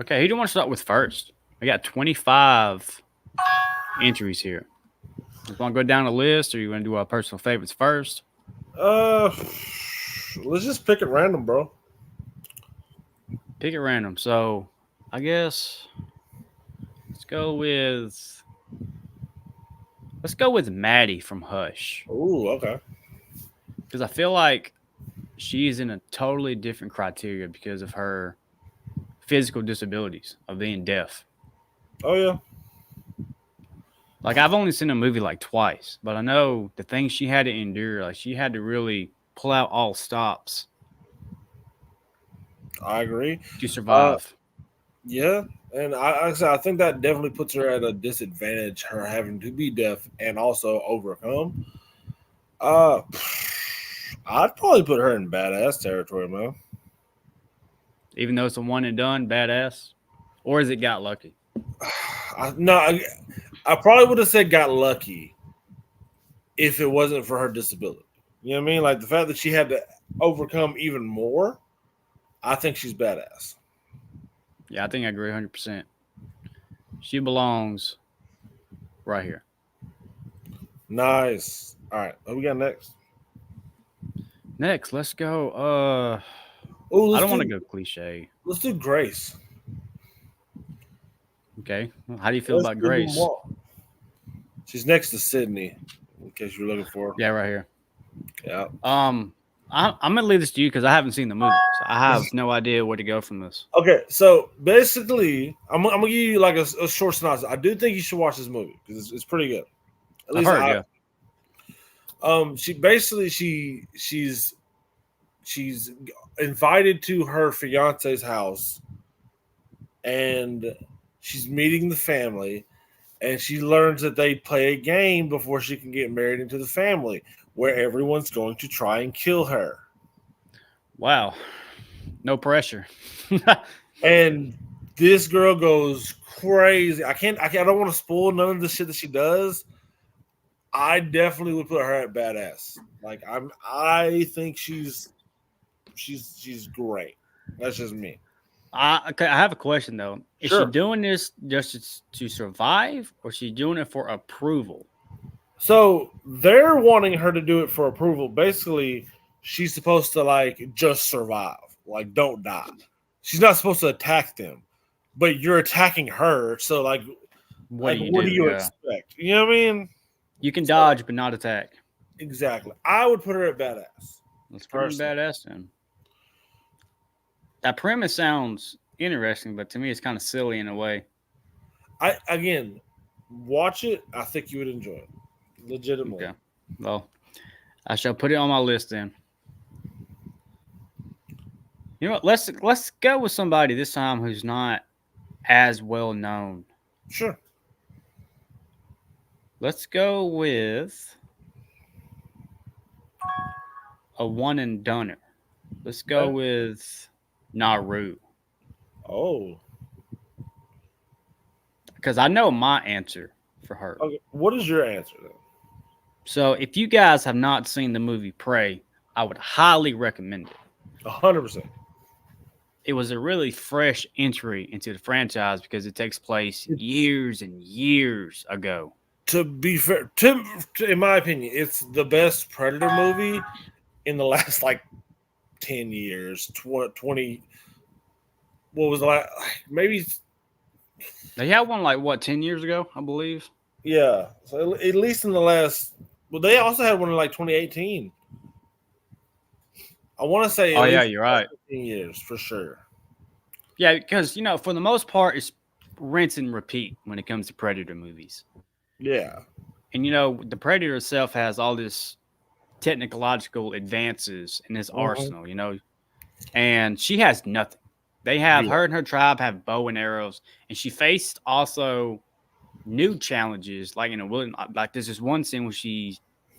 Okay, who do you want to start with first? I got 25 entries here. You want to go down the list, or you want to do our personal favorites first? Uh, let's just pick it random, bro. Pick it random. So, I guess let's go with Maddie from Hush Ooh, okay. because I feel like she's in a totally different criteria because of her physical disabilities of being deaf. Oh yeah. Like I've only seen a movie like twice, but I know the things she had to endure. Like she had to really pull out all stops I agree. to Uh, survive. yeah, and like I said, I think that definitely puts her at a disadvantage. Her having to be deaf and also overcome. Uh, I'd probably put her in badass territory, man. Even though it's a one and done, badass. Or has it got lucky? No, I probably would have said got lucky if it wasn't for her disability. You know what I mean? Like the fact that she had to overcome even more. I think she's badass. Yeah, I think I agree 100%. She belongs right here. Nice. All right, what we got next? Next, let's go. Oh, I don't want to go cliche. let's do Grace. Okay. Well, how do you feel Let's about do Grace? more. She's next to Sydney, in case you're looking for. Yeah, right here. Yeah. Um, I'm gonna leave this to you because I haven't seen the movie, so I have no idea where to go from this. Okay, so basically, I'm gonna give you like a short synopsis. I do think you should watch this movie because it's pretty good. At I've least heard, I. yeah. She basically she's invited to her fiance's house, and she's meeting the family, and she learns that they play a game before she can get married into the family, where everyone's going to try and kill her. Wow, no pressure. And this girl goes crazy. I don't want to spoil none of the shit that she does. I definitely would put her at badass. Like I think she's great. That's just me. Okay, I have a question though. Is she Sure. doing this just to survive, or is she doing it for approval? So they're wanting her to do it for approval. Basically, she's supposed to like just survive, like don't die. She's not supposed to attack them, but you're attacking her. So What do you what do do? you Yeah, expect? You know what I mean? you can So dodge but not attack. exactly. I would put her at badass Let's put her in personally. badass then. That premise sounds interesting, but to me, it's kind of silly in a way. I again watch it. I think you would enjoy it, legitimately. Okay, well, I shall put it on my list then. You know what? Let's go with somebody this time who's not as well known. Sure. Let's go with a one and doneer. Let's go Okay. with Naru Oh. because I know my answer for her. Okay. What is your answer then? So if you guys have not seen the movie Prey, I would highly recommend it. 100%. It was a really fresh entry into the franchise because it takes place years and years ago. To be fair, in my opinion, it's the best Predator movie in the last like 10 years, 20. What was the last? Maybe, They had one like what 10 years ago, I believe. yeah. So at least in the last, well, they also had one in like 2018. I want to say Oh at yeah, least you're right. 15 years for sure. Yeah, because for the most part, it's rinse and repeat when it comes to Predator movies. Yeah. And the Predator itself has all this technological advances in his Mhm. arsenal, and she has nothing. They have Yeah. her and her tribe have bow and arrows, and she faced also new challenges, like in a wilderness. Like there's this one scene where she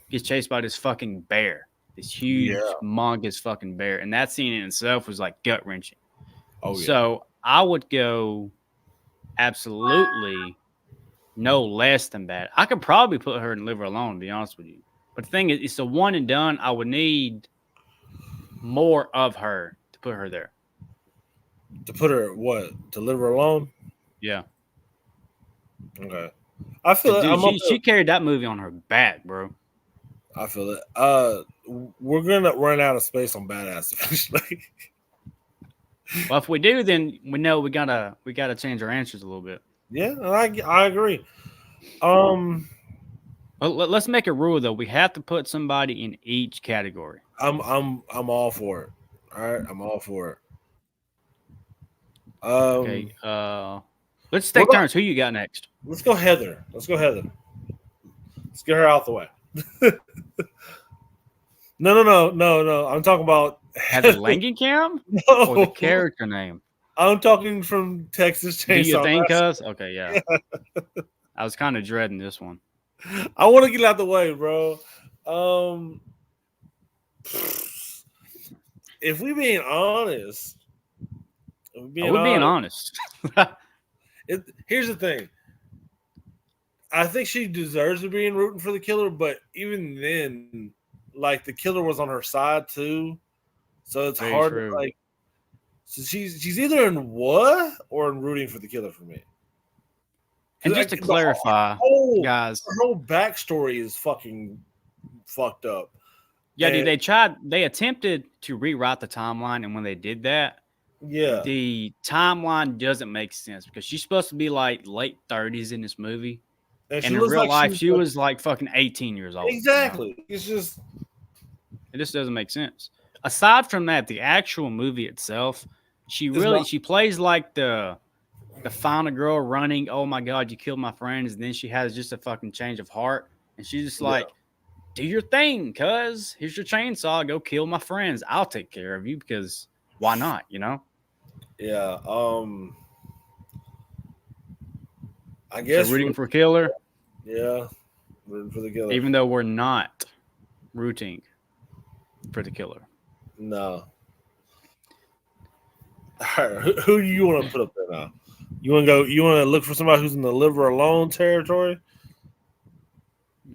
gets chased by this fucking bear, this huge, Yeah. humongous fucking bear, and that scene in itself was like gut wrenching. Oh, yeah. So I would go absolutely no less than bad. I could probably put her in Live Her Alone, to be honest with you. But the thing is, it's a one and done. I would need more of her to put her there. To put her what? To live her alone? Yeah. Okay. I feel Cause it. dude, I'm up she carried that movie on her back, bro. I feel it. We're gonna run out of space on badass eventually. Well, if we do, then we know we gotta change our answers a little bit. Yeah, and I agree. Um, But let's make a rule though. We have to put somebody in each category. I'm all for it. All right, I'm all for it. Okay. Let's What take about? turns. Who you got next? Let's go Heather. Let's go Heather. Let's get her out the way. No. I'm talking about Heather Langenkamp or the no. character name? I'm talking from Texas Do you Chainsaw think Massacre. us? Okay, yeah. I was kind of dreading this one. I want to get out the way, bro. Um, if we being honest, if we We're being honest, honest. here's the thing. I think she deserves to be in rooting for the killer, but even then, like the killer was on her side too, so it's Very hard true. to like. So she's either in what or in rooting for the killer for me. And just to clarify, guys, her whole backstory is fucking fucked up. yeah, And, dude, they attempted to rewrite the timeline, and when they did that, yeah, the timeline doesn't make sense because she's supposed to be like late 30s in this movie. and And she in looks real like life, she was like fucking 18 years old. exactly. You know? It's just It just doesn't make sense. Aside from that, the actual movie itself, she plays like the final girl running. Oh my god, you killed my friends, and then she has just a fucking change of heart, and she's just like, do your thing, cuz here's your chainsaw, go kill my friends. I'll take care of you because why not? You know? yeah. I guess So rooting for killer, yeah, rooting for the killer. even though we're not rooting for the killer. No. All right, who do you want to put up there now? You want to go? You want to look for somebody who's in the live her alone territory?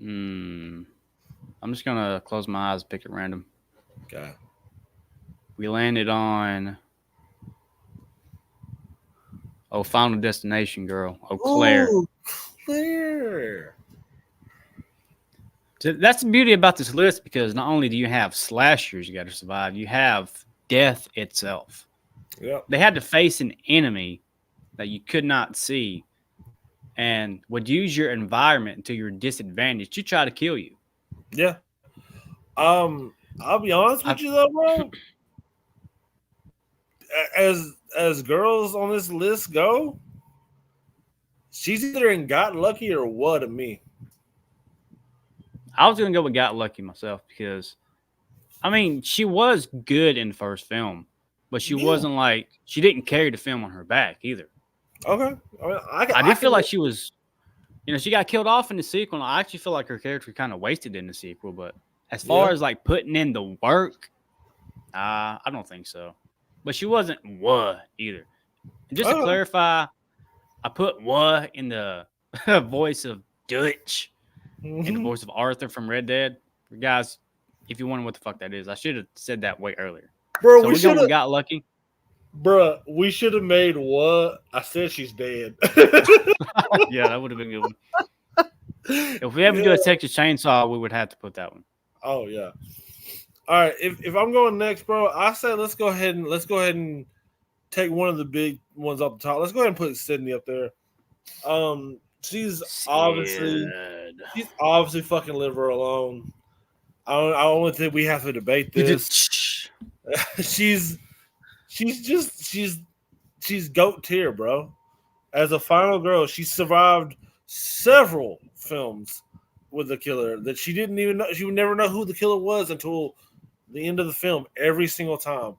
I'm just gonna close my eyes, pick at random. Okay. We landed on Final Destination girl. Claire. Ooh, Claire. So that's the beauty about this list because not only do you have slashers you got to survive, you have death itself. Yeah. They had to face an enemy that you could not see and would use your environment to your disadvantage to try to kill you. Yeah. I'll be honest with you though, bro. As girls on this list go, she's either in Got Lucky or what to me. I was gonna go with Got Lucky myself because, I mean, she was good in the first film, but she wasn't like she didn't carry the film on her back either. Okay, I did feel like she was, she got killed off in the sequel. And I actually feel like her character kind of wasted in the sequel. But as far as like putting in the work, I don't think so. But she wasn't what either. And just to clarify, I put what in the voice of Dutch. In the voice of Arthur from Red Dead. Guys, if you wonder what the fuck that is, I should have said that way earlier. Bro, so we should have got lucky. Bro, we should have made what? I said she's dead. Yeah, that would have been a good one. If we ever do a Texas Chainsaw, we would have to put that one. Oh yeah. All right. If I'm going next, bro, I say let's go ahead and take one of the big ones up the top. Let's go ahead and put Sydney up there. She's obviously fucking live her alone. I don't think we have to debate this. she's goat tier, bro. As a final girl, she survived several films with the killer that she didn't even know. She would never know who the killer was until the end of the film every single time.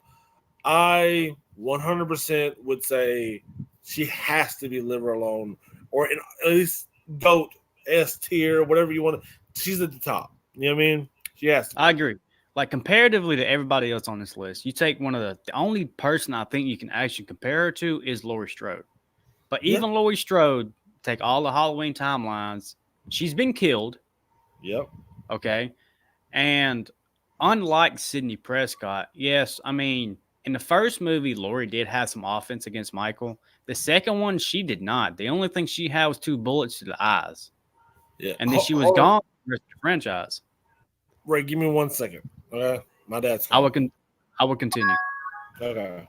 I 100% would say she has to be live her alone, or at least GOAT, S tier, whatever you want to. She's at the top. You know what I mean? She has to. I agree. Like comparatively to everybody else on this list, you take one of the only person I think you can actually compare her to is Laurie Strode. But even Laurie Strode, take all the Halloween timelines, she's been killed. Yep. Okay. And unlike Sidney Prescott, yes, I mean, in the first movie, Lori did have some offense against Michael. The second one, she did not. The only thing she had was 2 bullets to the eyes. Yeah. And then she was Hold on. gone for the rest of the franchise. Ray, give me 1 second. Okay. My dad's I calling. would continue. Okay.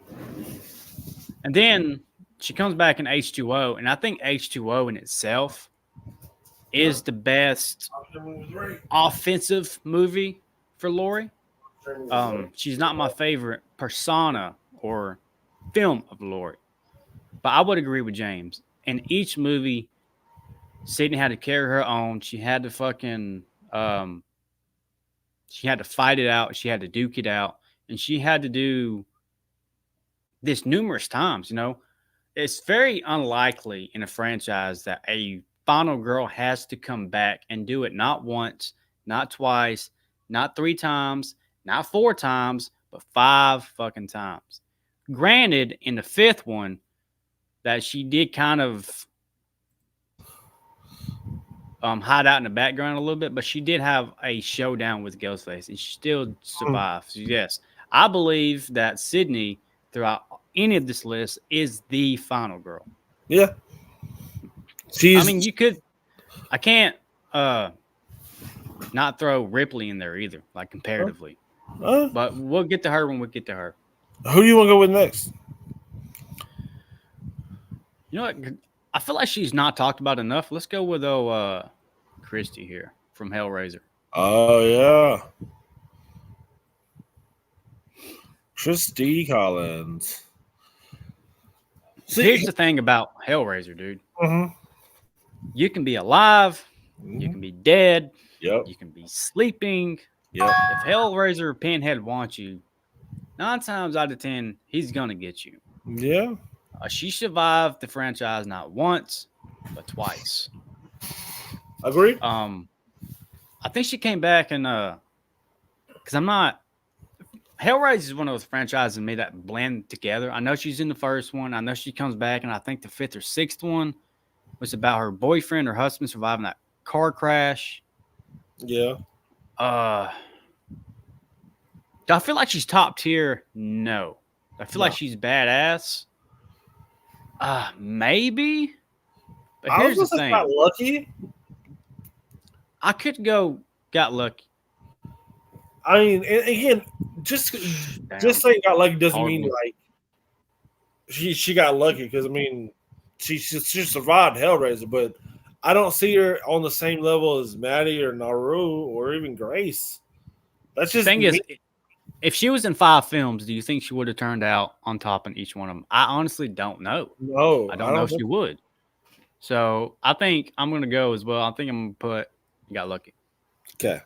And then she comes back in H2O, and I think H2O in itself is the best offensive movie for Lori. She's not my favorite persona or film of Lori, but I would agree with James. In each movie, Sydney had to carry her own. She had to fucking, she had to fight it out. She had to duke it out, and she had to do this numerous times. You know, it's very unlikely in a franchise that a final girl has to come back and do it not once, not twice, not 3 times, not 4 times, but 5 fucking times. Granted, in the 5th one, that she did kind of hide out in the background a little bit, but she did have a showdown with Ghostface, and she still survived. So yes, I believe that Sydney, throughout any of this list, is the final girl. Yeah. I mean, I can't not throw Ripley in there either, like comparatively. But we'll get to her when we get to her. Who do you want to go with next? You know what? I feel like she's not talked about enough. Let's go with Christy here from Hellraiser. Oh yeah, Christy Collins. See, here's the thing about Hellraiser, dude. Mm-hmm. You can be alive, you can be dead, Yep. you can be sleeping. Yep. If Hellraiser Pinhead wants you, 9 times out of 10, he's gonna get you. Yeah. She survived the franchise not once, but twice. Agree. I think she came back and because I'm not. Hellraiser is one of those franchises that made that blend together. I know she's in the first one. I know she comes back, and I think the 5th or 6th one was about her boyfriend or husband surviving that car crash. Yeah. Do I feel like she's top tier? No. I feel like she's badass. Maybe. But here's the thing. Got lucky. I could go got lucky. I mean, and again, just saying got lucky doesn't mean like she got lucky, because I mean she survived Hellraiser, but I don't see her on the same level as Maddie or Naru or even Grace. That's just the thing is, if she was in 5 films, do you think she would have turned out on top in each one of them? I honestly don't know. No, I don't know if she would. So I think I'm gonna go as well. I think I'm gonna put got lucky. Okay.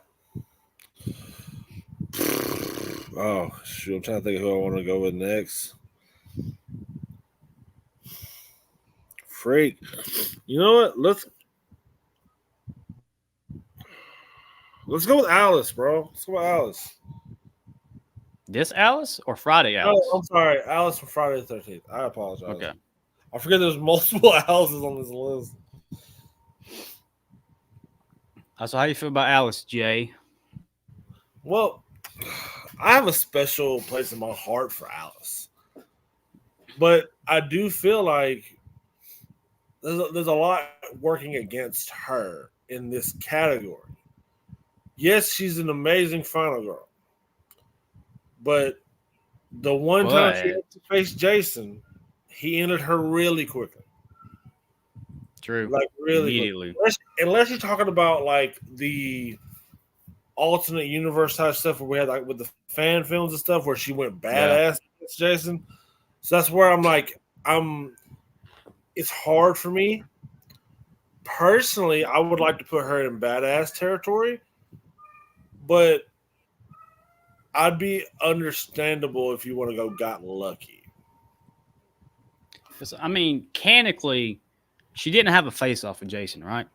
Oh shoot! I'm trying to think of who I want to go with next. Freak. You know what? Let's go with Alice, bro. Let's go with Alice. This Alice or Friday Alice? No, I'm sorry, Alice from Friday the 13th. I apologize. Okay. I forget there's multiple Alice's on this list. So how you feel about Alice, Jay? Well, I have a special place in my heart for Alice, but I do feel like there's a lot working against her in this category. Yes, she's an amazing final girl, but the one time she had to face Jason, he ended her really quickly. True. Like really immediately. Unless you're talking about like the alternate universe type stuff where we had like with the fan films and stuff where she went badass against Jason. So that's where I'm like, it's hard for me. Personally, I would like to put her in badass territory, but I'd be understandable if you want to go got lucky. I mean, canonically, she didn't have a face off with Jason, right?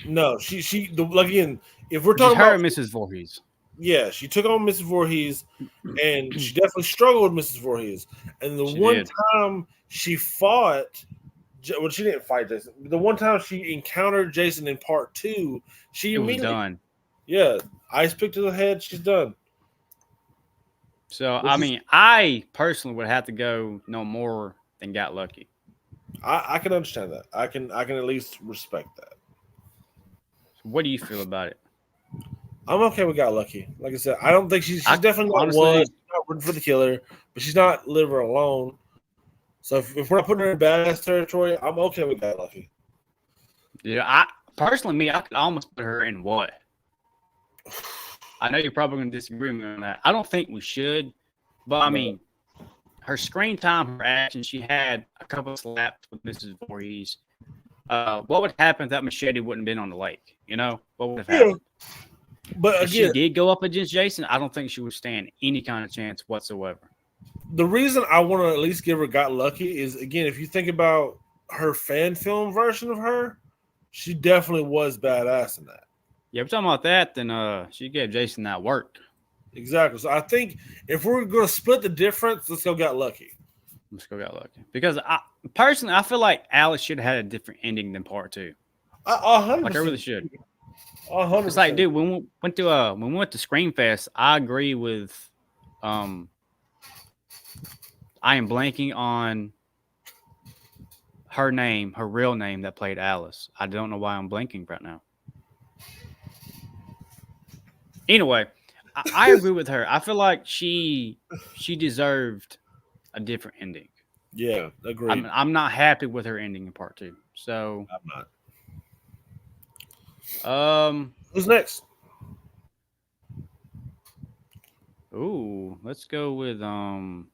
No, again, if we're talking her about and Mrs. Voorhees. Yeah, she took on Mrs. Voorhees, and she definitely struggled with Mrs. Voorhees. And the one time she fought, well, she didn't fight Jason. The one time she encountered Jason in part 2, she immediately was done. Yeah, ice pick to the head. She's done. So Which I is- mean, I personally would have to go no more than Got Lucky. I can understand that. I can at least respect that. So what do you feel about it? I'm okay with Got Lucky. Like I said, I don't think she's I definitely not honestly, she's not rooting for the killer, but she's not live her alone. So if we're not putting her in badass territory, I'm okay with Got Lucky. yeah, I personally, I could almost put her in what? I know you're probably going to disagree with me on that. I don't think we should, but I No. mean, her screen time, her action, she had a couple of slaps with Mrs. Voorhees. What would happen if that machete wouldn't have been on the lake? You know, what would have happened? But If she again, did go up against Jason, I don't think she would stand any kind of chance whatsoever. the reason I want to at least give her Got Lucky is, again, if you think about her fan film version of her, she definitely was badass in that. Yeah, we're talking about that, then she gave Jason that work. Exactly. So I think if we're going to split the difference, let's go Got Lucky. Let's go Got Lucky. Because personally, I feel like Alice should have had a different ending than part two. 100%. Like I really should. 100%. It's like, dude, when we went to Screamfest, I agree with I am blanking on her name, her real name that played Alice. I don't know why I'm blanking right now. Anyway, I agree with her. I feel like she deserved a different ending. Yeah, agreed. I'm not happy with her ending in part two. So I'm not. Who's next? Ooh, let's go with I'm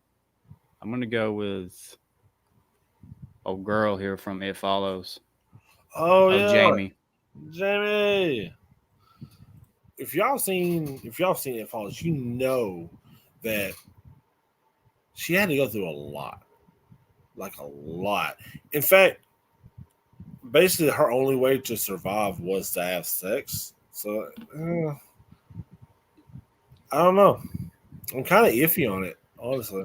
gonna go with a girl here from It Follows. Oh yeah, Jamie. Jamie. If y'all seen It Follows, you know that she had to go through a lot. Like a lot. In fact, basically her only way to survive was to have sex. So I don't know. I'm kind of iffy on it, honestly.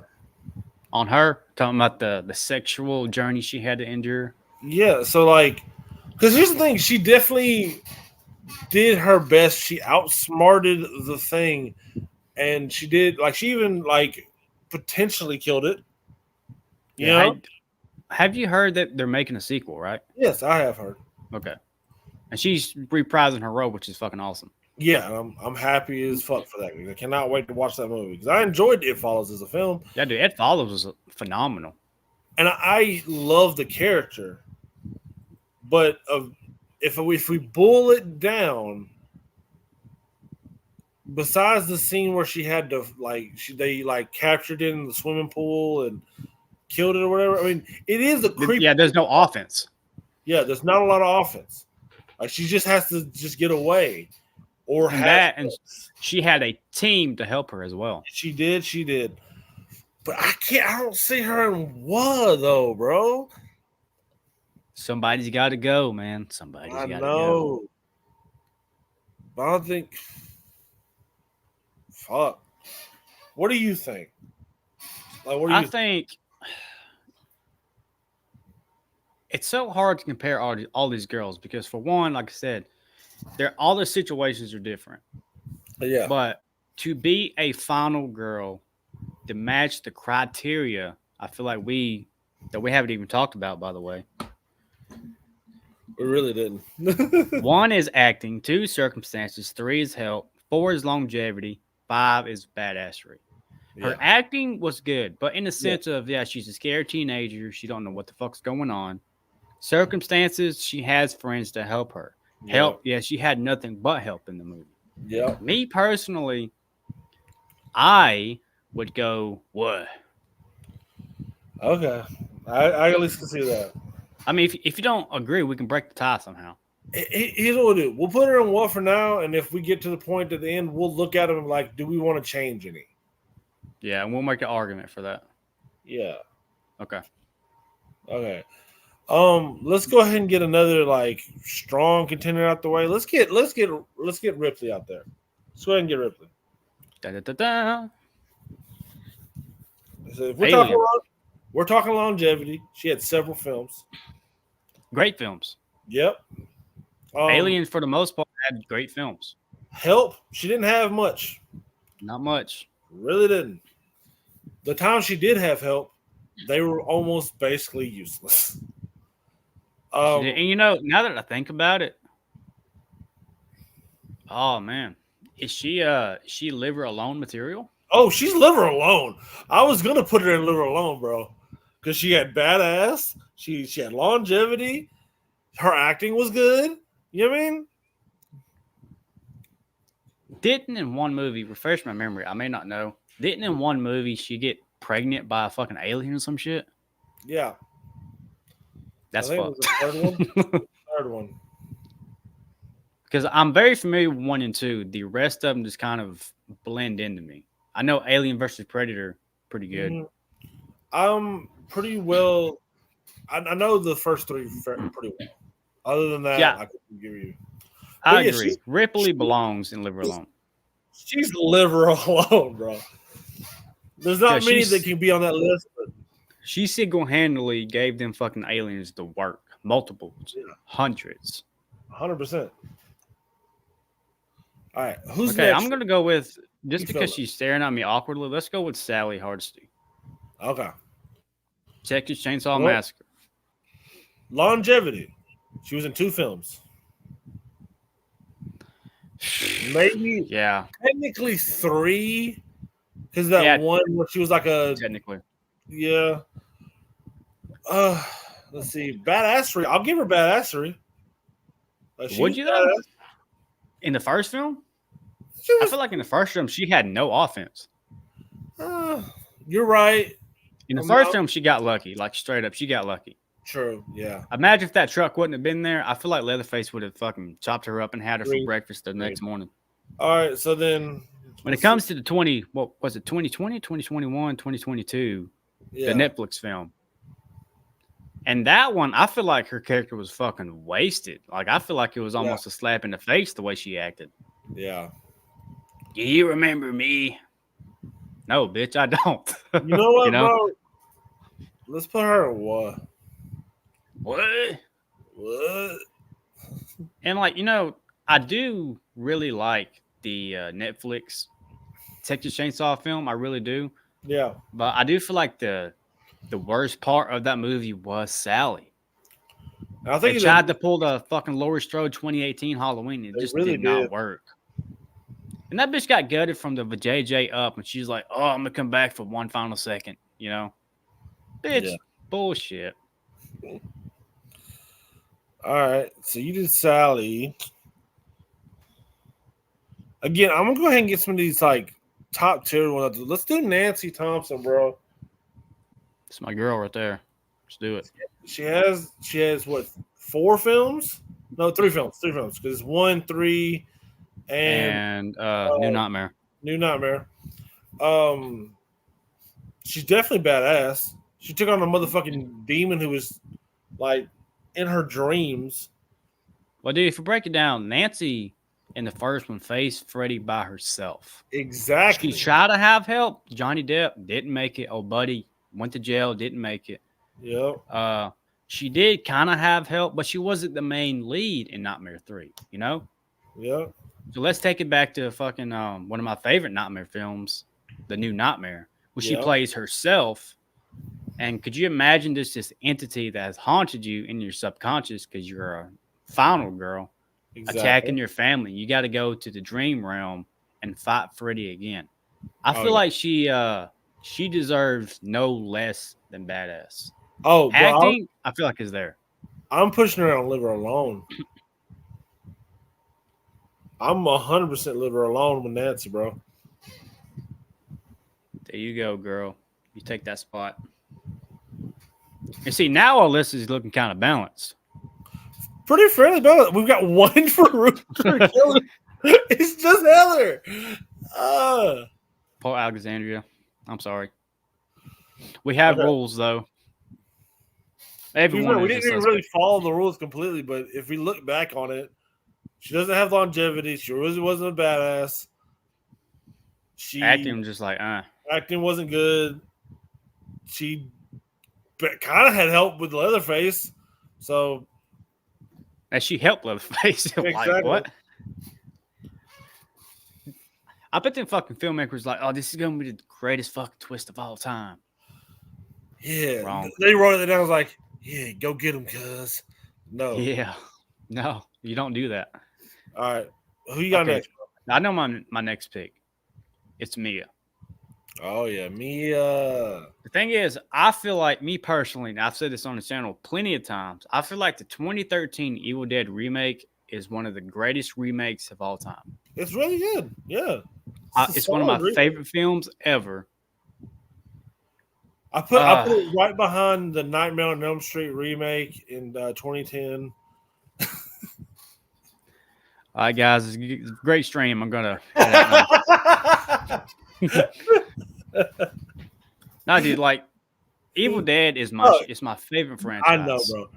On her, talking about the sexual journey she had to endure. Yeah, so like, because here's the thing, she definitely did her best. She outsmarted the thing, and she did like she even like potentially killed it. You know? Have you heard that they're making a sequel, right? Yes, I have heard. Okay. And she's reprising her role, which is fucking awesome. Yeah, I'm happy as fuck for that. I cannot wait to watch that movie because I enjoyed It Follows as a film. Yeah, dude, It Follows was phenomenal. And I love the character. But if we boil it down, besides the scene where she had to they captured it in the swimming pool and killed it or whatever. I mean, it is a creepy. Yeah, there's no offense. Yeah, there's not a lot of offense. Like she just has to just get away, or and she had a team to help her as well. She did. But I don't see her in what though, bro. Somebody's got to go, man. Somebody's got to go. But I don't think. Fuck. What do you think? I think it's so hard to compare all these girls because, for one, like I said, all their situations are different. Yeah. But to be a final girl to match the criteria, I feel like we haven't even talked about, by the way. We really didn't. 1 is acting, 2 circumstances, 3 is help, 4 is longevity, 5 is badassery. Her acting was good, but in the sense of, she's a scared teenager. She don't know what the fuck's going on. Circumstances, she has friends to help her. Help, she had nothing but help in the movie. Yeah. Me personally, I would go, what? Okay. I at least can see that. I mean, if you don't agree, we can break the tie somehow. Here's what we'll do. We'll put her in what for now, and if we get to the point at the end, we'll look at them like, do we want to change any? Yeah, and we'll make an argument for that. Yeah. Okay. Let's go ahead and get another strong contender out the way. Let's get Ripley out there. Let's go ahead and get Ripley. So if we're talking longevity. She had several films. Great films. Yep. Aliens, for the most part, had great films. Help. She didn't have much. Not much. Really didn't. The time she did have help, they were almost basically useless. And you know, now that I think about it, oh man, is she live her alone material? Oh, she's Live Her Alone. I was gonna put her in Live Her Alone, bro, because she had badass. She had longevity. Her acting was good. You know what I mean? Didn't in one movie, refresh my memory, I may not know. Didn't in one movie she get pregnant by a fucking alien or some shit? Yeah. That's I think fucked. it was the third one. Third one. Because I'm very familiar with 1 and 2. The rest of them just kind of blend into me. I know Alien versus Predator pretty good. Pretty well. I know the first three pretty well. Other than that, Yeah. I couldn't give you. I agree. Ripley belongs in Live Her Alone. She's Live Her Alone, bro. There's not many that can be on that list. But she single-handedly gave them fucking aliens the work. Multiples. Yeah. Hundreds. 100%. All right. Who's okay, next? I'm going to go with, just because she's staring at me awkwardly, let's go with Sally Hardesty. Okay. Texas Chainsaw Massacre. Longevity. She was in 2 films. Maybe. Yeah. Technically 3. Because that one where she was like a. Technically. Yeah. Let's see. Badassery. I'll give her badassery. Would you though? In the first film? I feel like in the first film she had no offense. You're right. In the first film she got lucky. Like straight up, she got lucky. True, yeah. Imagine if that truck wouldn't have been there. I feel like Leatherface would have fucking chopped her up and had her for breakfast the next morning. All right, so then when it comes to the 2020, 2021, 2022, the Netflix film. And that one, I feel like her character was fucking wasted. Like, I feel like it was almost a slap in the face the way she acted. Yeah. Do you remember me? No, bitch, I don't. You know what, bro? Let's put her at what? What? And, like, you know, I do really like the Netflix Texas Chainsaw film. I really do. Yeah. But I do feel like the worst part of that movie was Sally. I think they tried to pull the fucking Laurie Strode 2018 Halloween. It just really did not work. And that bitch got gutted from the JJ up, and she's like, "Oh, I'm gonna come back for one final second." You know, bitch, bullshit. All right, so you did Sally. Again, I'm gonna go ahead and get some of these like top tier ones. Let's do Nancy Thompson, bro. It's my girl right there. Let's do it. She has what, 4 films? No, 3 films. 3 films because it's 1, 3, and New Nightmare. New Nightmare. She's definitely badass. She took on a motherfucking demon who was like in her dreams. Well, dude, if you break it down, Nancy in the first one faced Freddy by herself. Exactly. She tried to have help. Johnny Depp didn't make it. Oh, buddy went to jail, didn't make it. Yep. She did kind of have help, but she wasn't the main lead in Nightmare 3, you know? Yep. So let's take it back to fucking one of my favorite Nightmare films, The New Nightmare, where she plays herself. And could you imagine this entity that has haunted you in your subconscious because you're a final girl attacking your family? You got to go to the dream realm and fight Freddy again. I feel like she deserves no less than badass. Oh, acting, I feel like is there. I'm pushing her on Live Her Alone. I'm 100% Live Her Alone with Nancy, bro. There you go, girl. You take that spot. And see, now our list is looking kind of balanced. Pretty fairly balanced. We've got one for Ruth Killer. It's just Heather. Poor Alexandria. I'm sorry. We have rules, though. Everyone we didn't even really follow the rules completely, but if we look back on it, she doesn't have longevity. She really wasn't a badass. Acting just like, Acting wasn't good. She kind of had help with Leatherface, so. And she helped Leatherface. Exactly. Like, what? I bet them fucking filmmakers like, oh, this is gonna be the greatest fucking twist of all time. Yeah, Wrong. they wrote it down. I was like, yeah, go get him, cuz. No. Yeah. No, you don't do that. All right. Who you got Okay. next? I know my next pick. It's Mia. Oh, yeah, Mia. The thing is, I feel like me personally, and I've said this on the channel plenty of times, I feel like the 2013 Evil Dead remake is one of the greatest remakes of all time. It's really good. Yeah. It's one of my favorite films ever. I put it right behind the Nightmare on Elm Street remake in 2010. All right, guys, it's a great stream. I'm gonna. No, dude, like Evil Dead is my favorite franchise. I know, bro.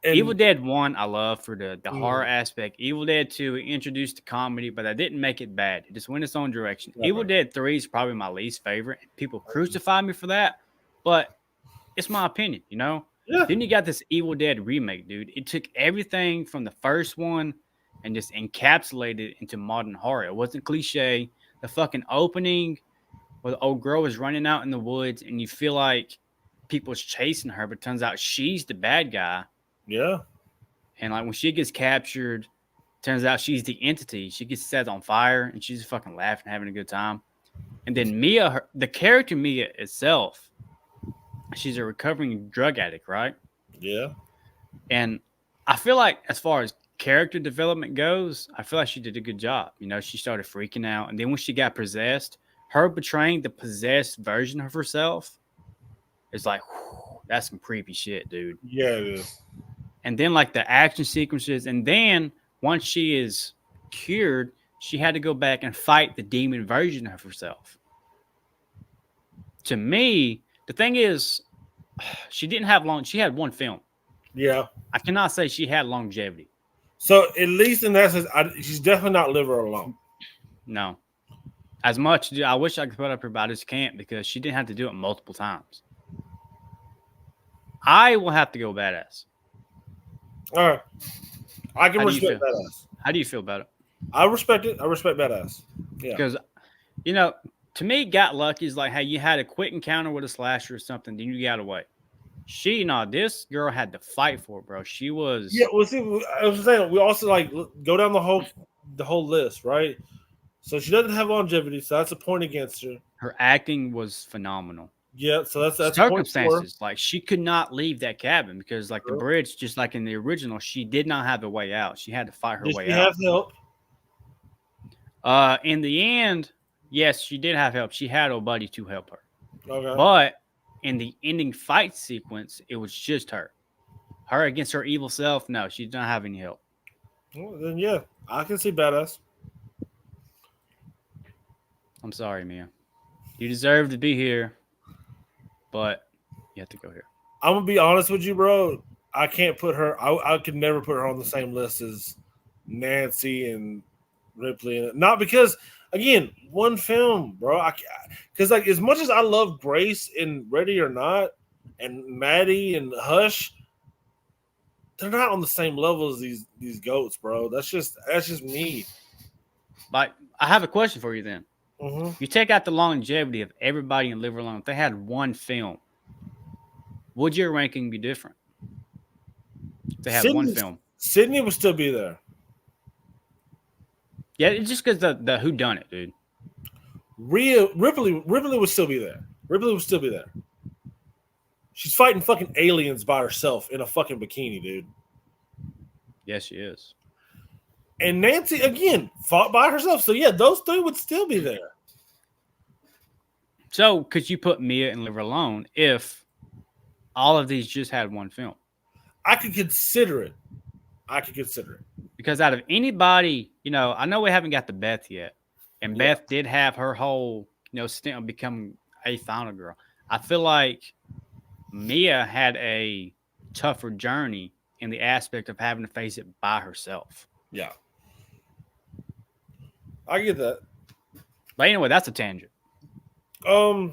And Evil Dead 1, I love for the horror aspect. Evil Dead 2 introduced the comedy, but I didn't make it bad. It just went its own direction. Yeah, Evil Dead 3 is probably my least favorite. People crucify me for that, but it's my opinion, you know? Yeah. Then you got this Evil Dead remake, dude. It took everything from the first one and just encapsulated it into modern horror. It wasn't cliche. The fucking opening where the old girl was running out in the woods and you feel like people's chasing her, but it turns out she's the bad guy. Yeah. And like when she gets captured, turns out she's the entity. She gets set on fire and she's fucking laughing, having a good time. And then Mia, the character Mia itself, she's a recovering drug addict, right? Yeah. And I feel like as far as character development goes, I feel like she did a good job. You know, she started freaking out. And then when she got possessed, her betraying the possessed version of herself is like, whew, that's some creepy shit, dude. Yeah, it is. And then like the action sequences. And then once she is cured, she had to go back and fight the demon version of herself. To me, the thing is, she didn't have long. She had one film. Yeah. I cannot say she had longevity. So at least in that sense, she's definitely not liver alone. No. As much, I wish I could put up her, but I just can't because she didn't have to do it multiple times. I will have to go badass. All right. I can respect badass. How do you feel about it? I respect it. I respect badass. Yeah. Because, you know, to me, got lucky is like, hey, you had a quick encounter with a slasher or something, then you got away. This girl had to fight for it, bro. She was. Yeah, well, see, I was saying, we also like go down the whole list, right? So she doesn't have longevity, so that's a point against her. Her acting was phenomenal. Yeah, so that's circumstances. Like she could not leave that cabin because, like the bridge, just like in the original, she did not have a way out. She had to fight her way out. Did she have help? In the end, yes, she did have help. She had old buddy to help her. Okay. But in the ending fight sequence, it was just her. Her against her evil self. No, she did not have any help. Well, then yeah, I can see badass. I'm sorry, Mia. You deserve to be here, but you have to go here. I'm gonna be honest with you, bro. I can't put her. I could never put her on the same list as Nancy and Ripley. Not because, again, one film, bro. Because like as much as I love Grace in Ready or Not and Maddie and Hush, they're not on the same level as these goats, bro. That's just me. Like, I have a question for you then. Mm-hmm. You take out the longevity of everybody in Live Alone. If they had one film, would your ranking be different? If they had one film. Sydney would still be there. Yeah, it's just because the whodunit, dude. Ripley would still be there. Ripley would still be there. She's fighting fucking aliens by herself in a fucking bikini, dude. Yes, she is. And Nancy, again, fought by herself. So, yeah, those three would still be there. So, could you put Mia in Live Alone if all of these just had one film? I could consider it. Because out of anybody, you know, I know we haven't got to Beth yet. And Beth did have her whole, stint of becoming a final girl. I feel like Mia had a tougher journey in the aspect of having to face it by herself. Yeah. I get that. But anyway, that's a tangent. All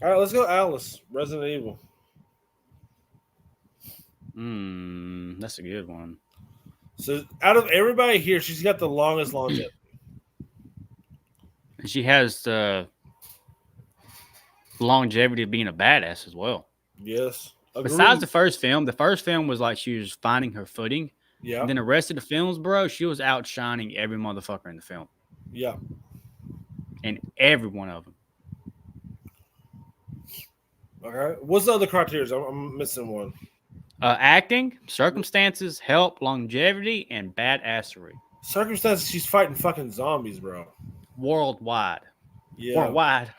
right, let's go Alice, Resident Evil. That's a good one. So out of everybody here, she's got the longest longevity. And she has the longevity of being a badass as well. Yes. Agreed. Besides the first film was like she was finding her footing. Yeah. And then the rest of the films, bro, she was outshining every motherfucker in the film. Yeah. And every one of them. Okay. What's the other criteria? I'm missing one. Acting, circumstances, help, longevity, and badassery. Circumstances, she's fighting fucking zombies, bro. Worldwide. Yeah. Worldwide.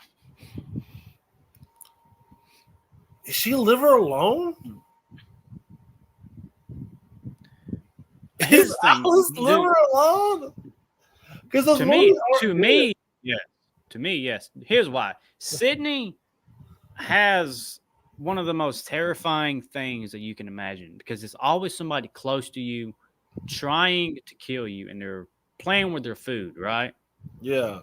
Is she live her alone? Here's Is the thing, Alice dude. live her alone? Because those To movies me, yes. To me, yes. Here's why. Sydney has one of the most terrifying things that you can imagine because it's always somebody close to you trying to kill you and they're playing with their food, right? Yeah.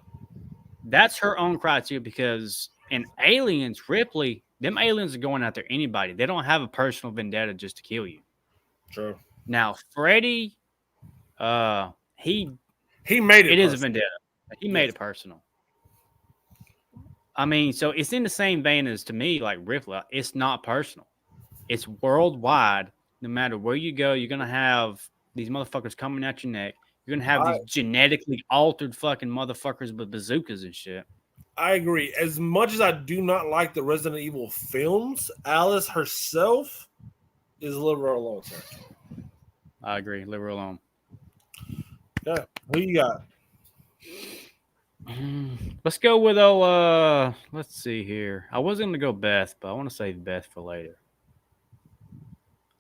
That's her own criteria because in Aliens, Ripley, them aliens are going after anybody. They don't have a personal vendetta just to kill you. True. Now, Freddy, he made it. It is a vendetta. He made it personal. I mean, so it's in the same vein as to me, like Ripley. It's not personal. It's worldwide. No matter where you go, you're gonna have these motherfuckers coming at your neck. You're gonna have these genetically altered fucking motherfuckers with bazookas and shit. I agree. As much as I do not like the Resident Evil films, Alice herself is live her alone. Sir. I agree. Leave her alone. Yeah. Who you got? Let's go with let's see here. I was gonna go Beth, but I want to save Beth for later.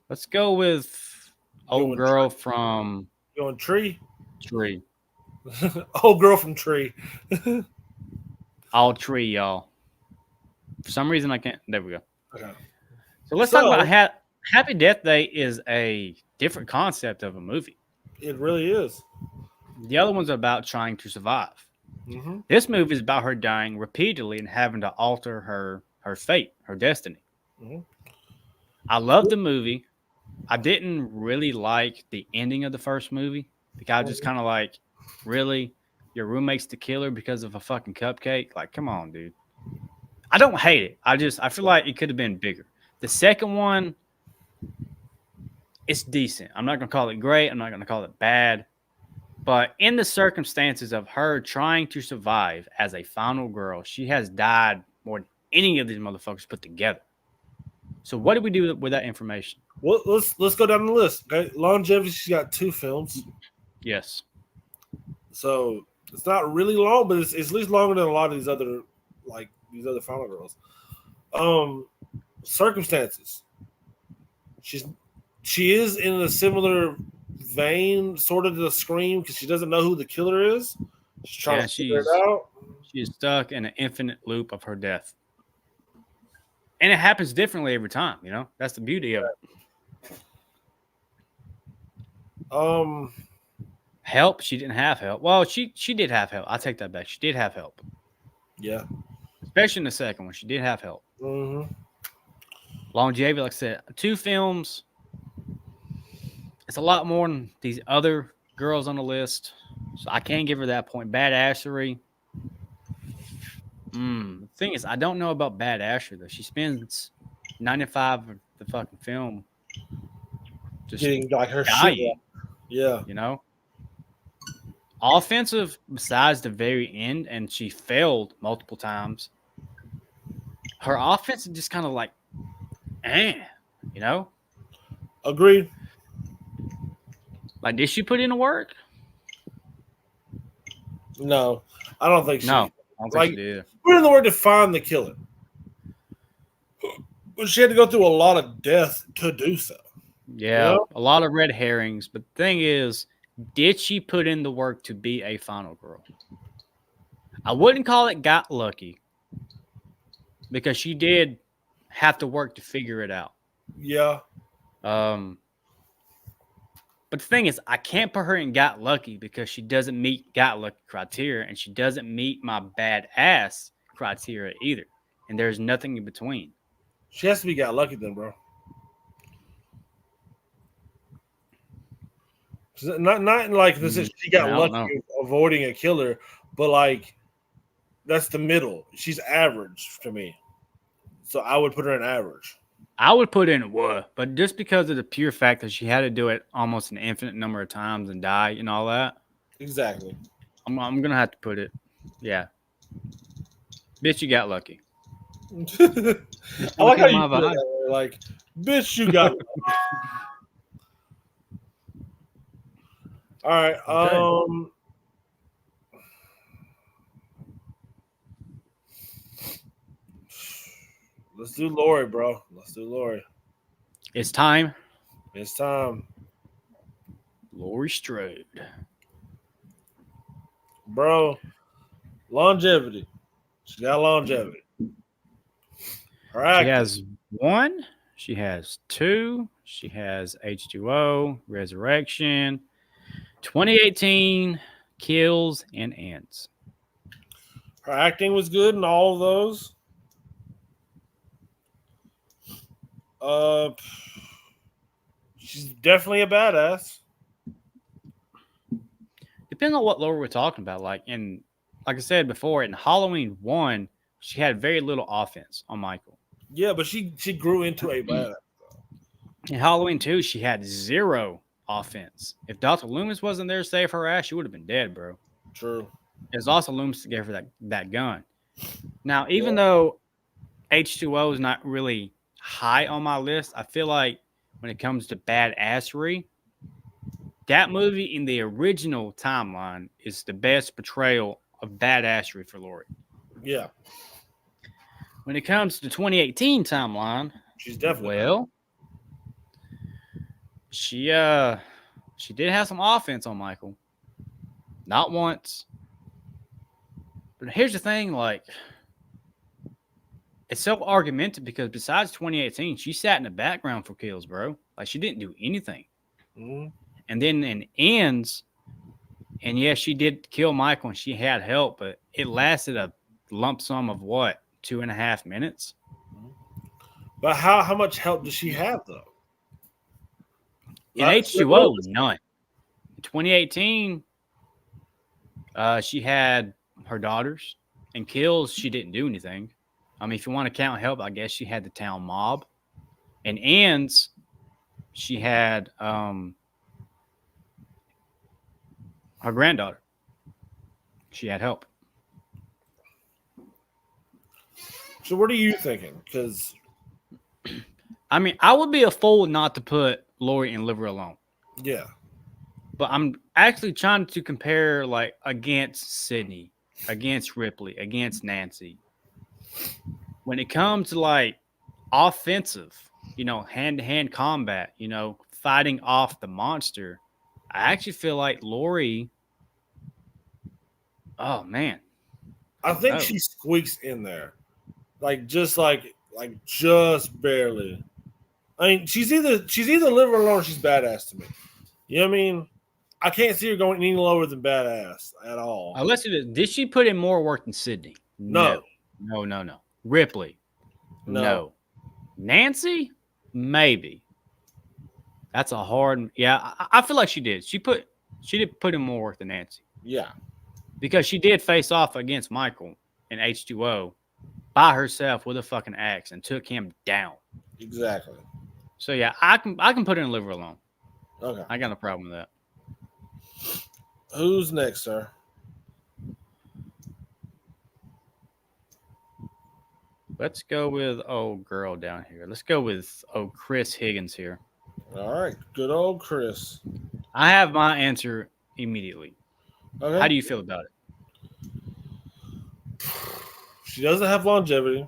Let's go with old girl from Going Tree. Tree. Old girl from Tree. All Tree, y'all. For some reason I can't. There we go. Okay. So let's talk about Happy Death Day is a different concept of a movie. It really is. The other one's about trying to survive. Mm-hmm. This movie is about her dying repeatedly and having to alter her fate, her destiny. Mm-hmm. I love the movie. I didn't really like the ending of the first movie. The guy just kind of like, really? Your roommate's the killer because of a fucking cupcake? Like, come on, dude. I don't hate it. I feel like it could have been bigger. The second one, it's decent. I'm not going to call it great. I'm not going to call it bad. But in the circumstances of her trying to survive as a final girl, she has died more than any of these motherfuckers put together. So what do we do with that information? Well, let's go down the list. Okay, longevity. She's got 2 films. Yes. So it's not really long, but it's at least longer than a lot of these other final girls. Circumstances. She is in a similar vein, sort of, to the Scream, because she doesn't know who the killer is. She's trying to figure it out. She's stuck in an infinite loop of her death. And it happens differently every time, you know? That's the beauty of it. Help? She didn't have help. Well, she did have help. I'll take that back. She did have help. Yeah. Especially in the second one. She did have help. Mm-hmm. Longevity, like I said, 2 films. It's a lot more than these other girls on the list. So I can't give her that point. Badassery. The thing is, I don't know about Badassery, though. She spends 95 of the fucking film just getting like her dying. shit. Yeah. You know? Offensive, besides the very end, and she failed multiple times. Her offense is just kind of like, you know? Agreed. Like, did she put in the work? No, I don't think she. No, I don't think she did. Put in the work to find the killer. But she had to go through a lot of death to do so. Yeah, you know? A lot of red herrings. But the thing is, did she put in the work to be a final girl? I wouldn't call it got lucky because she did have to work to figure it out. Yeah. But the thing is, I can't put her in got lucky because she doesn't meet got lucky criteria and she doesn't meet my badass criteria either. And there's nothing in between. She has to be got lucky then, bro. Not like this is she got lucky avoiding a killer, but like that's the middle. She's average to me. So I would put her in average. I would put in but just because of the pure fact that she had to do it almost an infinite number of times and die and all that, Exactly. I'm gonna have to put it. Yeah, bitch, you got lucky. I like how you put it that way, like, bitch, you got lucky. All right. Okay. Let's do Lori, bro. Let's do Lori. It's time. It's time. Laurie Strode. Bro, longevity. She got longevity. She has 1. She has 2. She has H2O, Resurrection, 2018, Kills, and Ends. Her acting was good in all of those. She's definitely a badass. Depending on what Laura we're talking about, like I said before, in Halloween 1, she had very little offense on Michael. Yeah, but she grew into a badass. In Halloween 2, she had 0 offense. If Dr. Loomis wasn't there to save her ass, she would have been dead, bro. True. It was also Loomis that gave her that gun. Now, even though H2O is not really high on my list, I feel like when it comes to badassery, that movie in the original timeline is the best portrayal of badassery for Laurie. Yeah. When it comes to the 2018 timeline, she's definitely she did have some offense on Michael. Not once. But here's the thing, like, it's so argumentative because besides 2018, she sat in the background for kills, bro. Like, she didn't do anything. Mm-hmm. And then in Ends, and yes, she did kill Michael and she had help, but it lasted a lump sum of what, 2.5 minutes? But how much help does she have, though? In H2O, none. In 2018, she had her daughters. In Kills, she didn't do anything. I mean, if you want to count help, I guess she had the town mob. In Ends, she had her granddaughter. She had help. So what are you thinking? Because I mean, I would be a fool not to put Laurie and Live Her Alone. Yeah. But I'm actually trying to compare, like, against Sydney, against Ripley, against Nancy. When it comes to, like, offensive, hand-to-hand combat, fighting off the monster, I actually feel like Laurie, oh, man. I think she squeaks in there. Just barely. I mean, she's either Live Her Alone or she's badass to me. You know what I mean? I can't see her going any lower than badass at all. Unless did she put in more work than Sydney? No. Ripley? No. Nancy? Maybe. That's a hard. Yeah, I feel like she did. She did put in more work than Nancy. Yeah. Because she did face off against Michael in H2O by herself with a fucking axe and took him down. Exactly. So yeah, I can put in Live Her Alone. Okay. I got no problem with that. Who's next, sir? Let's go with old girl down here. Let's go with Chris Higgins here. All right. Good old Chris. I have my answer immediately. Okay. How do you feel about it? She doesn't have longevity.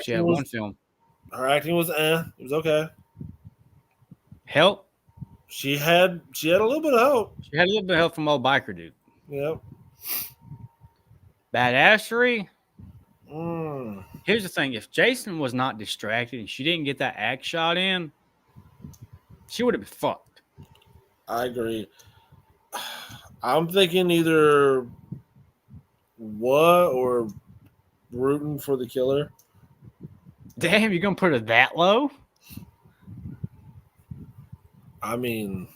She had one film. Her acting was It was okay. Help? She had a little bit of help. She had a little bit of help from old biker dude. Yep. Badassery? Here's the thing. If Jason was not distracted and she didn't get that axe shot in, she would have been fucked. I agree. I'm thinking either what or rooting for the killer. Damn, you're going to put her that low? I mean,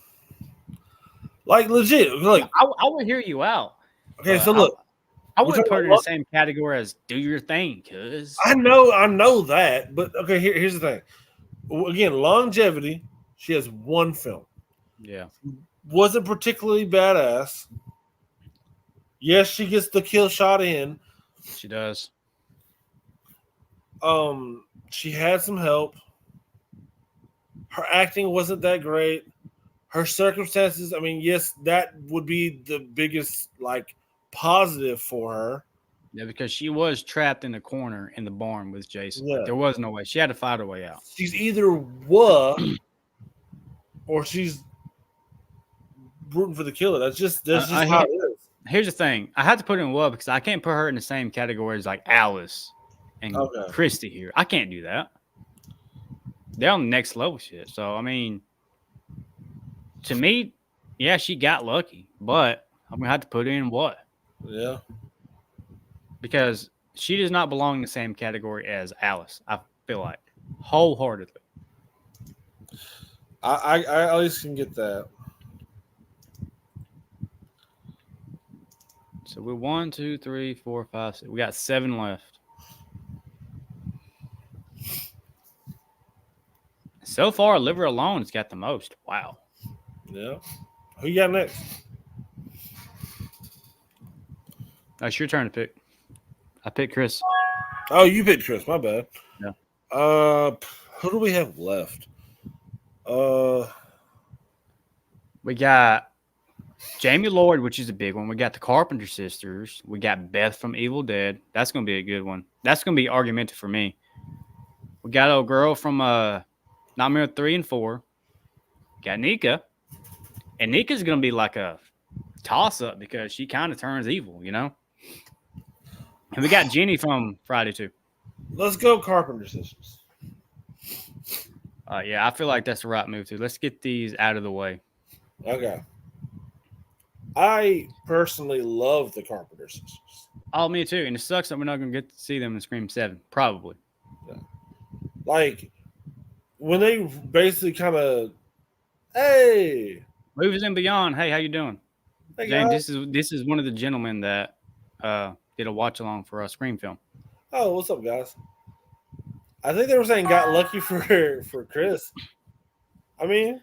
like legit. Like I will hear you out. Okay, so look, I We're wouldn't talking put her about in the same category as do your thing, cuz. I know that, but okay. Here's the thing. Again, longevity. She has one film. Yeah. Wasn't particularly badass. Yes, she gets the kill shot in. She does. She had some help. Her acting wasn't that great. Her circumstances, I mean, yes, that would be the biggest like positive for her. Yeah, because she was trapped in the corner in the barn with Jason. Yeah. Like, there was no way. She had to fight her way out. She's either or she's rooting for the killer. That's just how it is. Here's the thing. I had to put her in because I can't put her in the same category as like Alice and Christy here. I can't do that. They're on the next level shit. So, I mean, to me, yeah, she got lucky, but I'm going to have to put her in what? Yeah. Because she does not belong in the same category as Alice, I feel like, wholeheartedly. I at least can get that. So we're 1, 2, 3, 4, 5, 6. We got 7 left. So far, Liver alone has got the most. Wow. Yeah. Who you got next? It's your turn to pick. I picked Chris. Oh, you picked Chris. My bad. Yeah. Who do we have left? We got Jamie Lloyd, which is a big one. We got the Carpenter sisters. We got Beth from Evil Dead. That's going to be a good one. That's going to be argumentative for me. We got a girl from Nightmare 3 and 4. We got Nika. And Nika's going to be like a toss-up because she kind of turns evil, you know? And we got Jenny from Friday 2. Let's go Carpenter sisters. Yeah, I feel like that's the right move, too. Let's get these out of the way. Okay. I personally love the Carpenter sisters. Oh, me too. And it sucks that we're not going to get to see them in Scream 7. Probably. Yeah. Like, when they basically kind of, hey. Movies and Beyond. Hey, how you doing? Hey, James, this is one of the gentlemen that did a watch-along for a Scream film. Oh, what's up, guys? I think they were saying got lucky for Chris. I mean,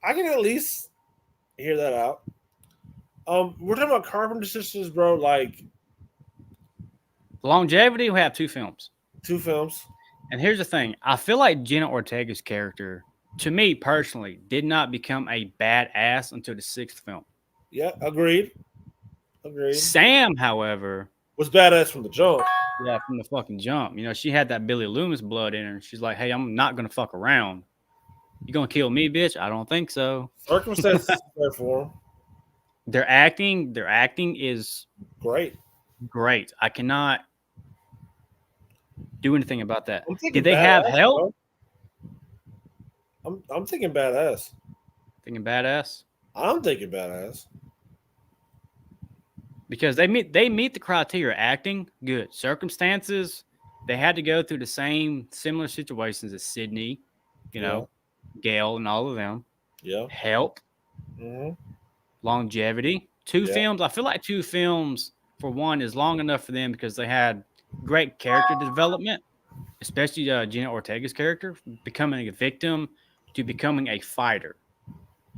I can at least hear that out. We're talking about Carpenter sisters, bro. Like longevity, we have 2 films. 2 films. And here's the thing: I feel like Jenna Ortega's character, to me personally, did not become a badass until the 6th film. Yeah, agreed. Sam, however, was badass from the jump. Yeah, from the fucking jump. You know, she had that Billy Loomis blood in her. She's like, "Hey, I'm not gonna fuck around. You gonna kill me, bitch? I don't think so." Circumstances there for them. Their acting is great. I cannot do anything about that. Did they have help? I'm thinking badass. Thinking badass? I'm thinking badass. Because they meet the criteria. Acting, good. Circumstances, they had to go through the similar situations as Sydney, you know, Gail and all of them. Yeah. Help. Mm-hmm. Longevity. 2 films. I feel like 2 films, for one, is long enough for them because they had great character development, especially Jenna Ortega's character, becoming a victim to becoming a fighter.